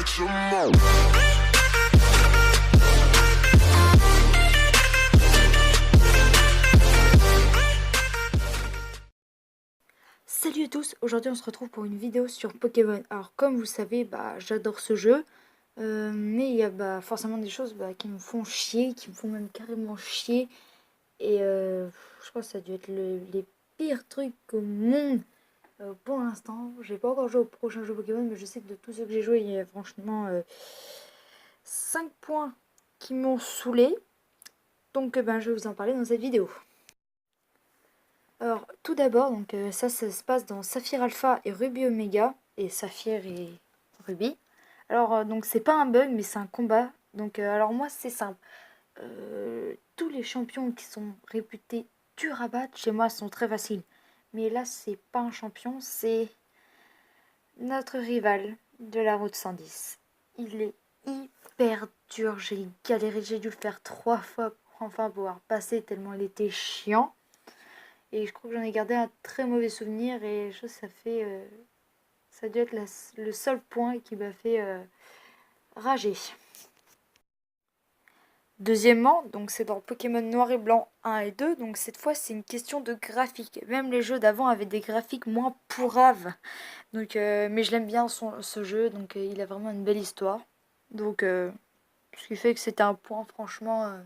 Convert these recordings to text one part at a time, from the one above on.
Salut à tous, aujourd'hui on se retrouve pour une vidéo sur Pokémon. Alors comme vous le savez, j'adore ce jeu, mais il y a forcément des choses qui me font chier, qui me font même carrément chier. Et je crois que ça a dû être les pires trucs au monde pour l'instant. J'ai pas encore joué au prochain jeu Pokémon, mais je sais que de tous ceux que j'ai joué, il y a franchement 5 points qui m'ont saoulé. Donc je vais vous en parler dans cette vidéo. Alors, tout d'abord, ça se passe dans Saphir Alpha et Ruby Omega, et Saphir et Ruby. Alors, donc c'est pas un bug, mais c'est un combat. Donc, alors moi, c'est simple. Tous les champions qui sont réputés durs à battre, chez moi, sont très faciles. Mais là, c'est pas un champion, c'est notre rival de la route 110. Il est hyper dur, j'ai galéré, j'ai dû le faire 3 fois pour enfin pouvoir passer, tellement il était chiant. Et je crois que j'en ai gardé un très mauvais souvenir et ça a dû être le seul point qui m'a fait rager. Deuxièmement, donc c'est dans Pokémon Noir et Blanc 1 et 2, donc cette fois c'est une question de graphique. Même les jeux d'avant avaient des graphiques moins pourraves. Donc, mais je l'aime bien ce jeu, donc il a vraiment une belle histoire. Donc ce qui fait que c'était un point franchement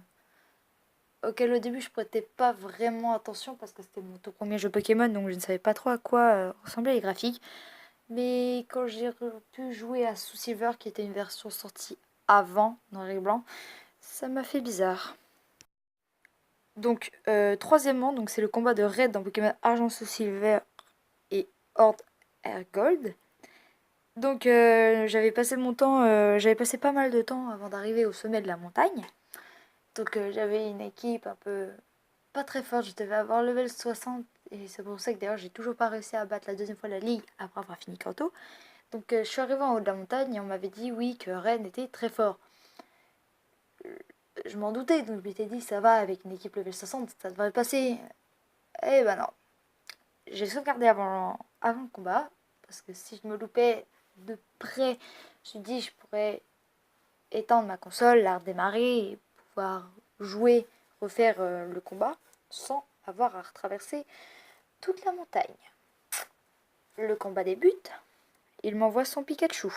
auquel au début je prêtais pas vraiment attention parce que c'était mon tout premier jeu Pokémon, donc je ne savais pas trop à quoi ressemblaient les graphiques. Mais quand j'ai pu jouer à Soul Silver, qui était une version sortie avant Noir et Blanc, ça m'a fait bizarre. Donc troisièmement, donc c'est le combat de Red dans Pokémon Argent Soul Silver et Horde Air Gold. Donc j'avais passé pas mal de temps avant d'arriver au sommet de la montagne. Donc j'avais une équipe un peu pas très forte, je devais avoir level 60 et c'est pour ça que d'ailleurs j'ai toujours pas réussi à battre la deuxième fois la ligue après avoir fini Kanto. Donc je suis arrivée en haut de la montagne et on m'avait dit oui que Ren était très fort. Je m'en doutais, donc je m'étais dit ça va avec une équipe level 60, ça devrait passer. Eh ben non. J'ai sauvegardé avant le combat, parce que si je me loupais de près, je me suis dit je pourrais éteindre ma console, la redémarrer et pouvoir jouer, refaire le combat sans avoir à retraverser toute la montagne. Le combat débute, il m'envoie son Pikachu,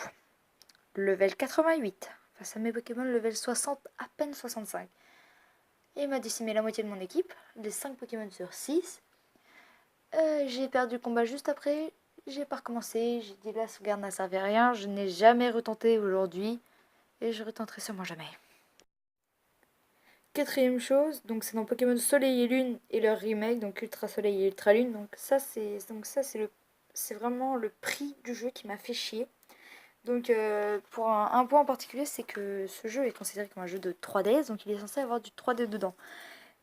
level 88, face à mes Pokémon level 60, à peine 65. Il m'a décimé la moitié de mon équipe, les 5 Pokémon sur 6. J'ai perdu le combat juste après, j'ai pas recommencé, j'ai dit la sauvegarde n'a servi à rien, je n'ai jamais retenté aujourd'hui, et je retenterai sûrement jamais. Quatrième chose, donc c'est dans Pokémon Soleil et Lune et leur remake, donc Ultra Soleil et Ultra Lune. Donc ça c'est vraiment le prix du jeu qui m'a fait chier. Donc pour un point en particulier, c'est que ce jeu est considéré comme un jeu de 3DS, donc il est censé avoir du 3D dedans.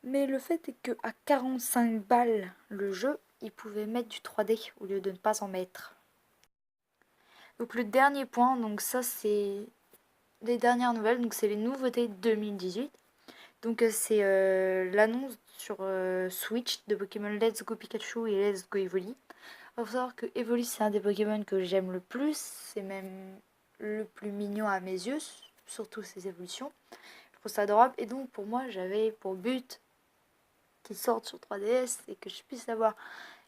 Mais le fait est que à 45 balles le jeu, il pouvait mettre du 3D au lieu de ne pas en mettre. Donc le dernier point, donc ça c'est les dernières nouvelles, donc c'est les nouveautés 2018. Donc c'est l'annonce sur Switch de Pokémon Let's Go Pikachu et Let's Go Evoli. Il faut savoir que Evoli c'est un des Pokémon que j'aime le plus, c'est même le plus mignon à mes yeux, surtout ses évolutions. Je trouve ça adorable et donc pour moi j'avais pour but qu'il sorte sur 3DS et que je puisse l'avoir.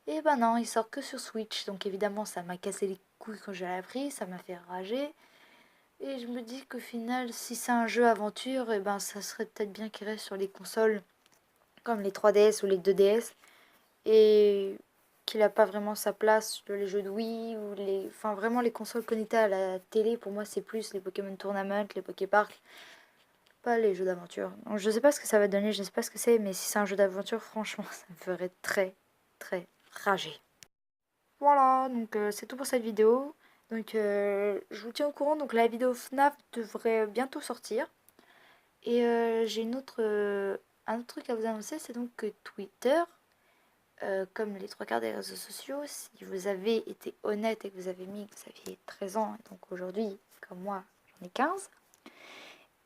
Et ben non, il sort que sur Switch, donc évidemment ça m'a cassé les couilles quand je l'ai appris, ça m'a fait rager. Et je me dis qu'au final, si c'est un jeu aventure, et ben ça serait peut-être bien qu'il reste sur les consoles comme les 3DS ou les 2DS et qu'il n'a pas vraiment sa place sur les jeux de Wii ou enfin vraiment les consoles connectées à la télé. Pour moi, c'est plus les Pokémon Tournament, les Poképark, pas les jeux d'aventure. Donc je sais pas ce que ça va donner, je sais pas ce que c'est, mais si c'est un jeu d'aventure, franchement, ça me ferait très très rager. Voilà, donc c'est tout pour cette vidéo. Donc je vous tiens au courant, donc la vidéo FNAF devrait bientôt sortir. Et j'ai un autre truc à vous annoncer, c'est donc que Twitter, comme les 3 quarts des réseaux sociaux, si vous avez été honnête et que vous avez mis que vous aviez 13 ans, donc aujourd'hui, comme moi, j'en ai 15,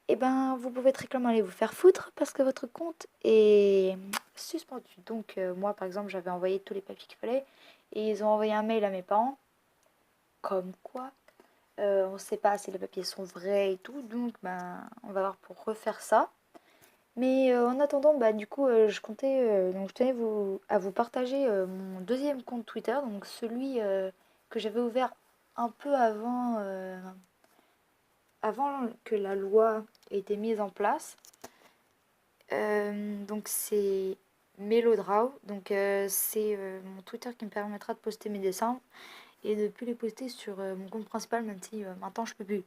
et ben vous pouvez très clairement aller vous faire foutre parce que votre compte est suspendu. Donc moi, par exemple, j'avais envoyé tous les papiers qu'il fallait et ils ont envoyé un mail à mes parents, comme quoi On ne sait pas si les papiers sont vrais et tout, donc ben, on va voir pour refaire ça. Mais en attendant, bah, du coup, je comptais, donc je tenais à vous partager mon deuxième compte Twitter, donc celui que j'avais ouvert un peu avant que la loi ait été mise en place. Donc c'est Melodraw, donc c'est mon Twitter qui me permettra de poster mes dessins et de plus les poster sur mon compte principal, même si maintenant je peux plus.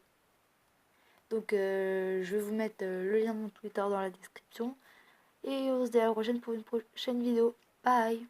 Donc je vais vous mettre le lien de mon Twitter dans la description. Et on se dit à la prochaine pour une prochaine vidéo. Bye!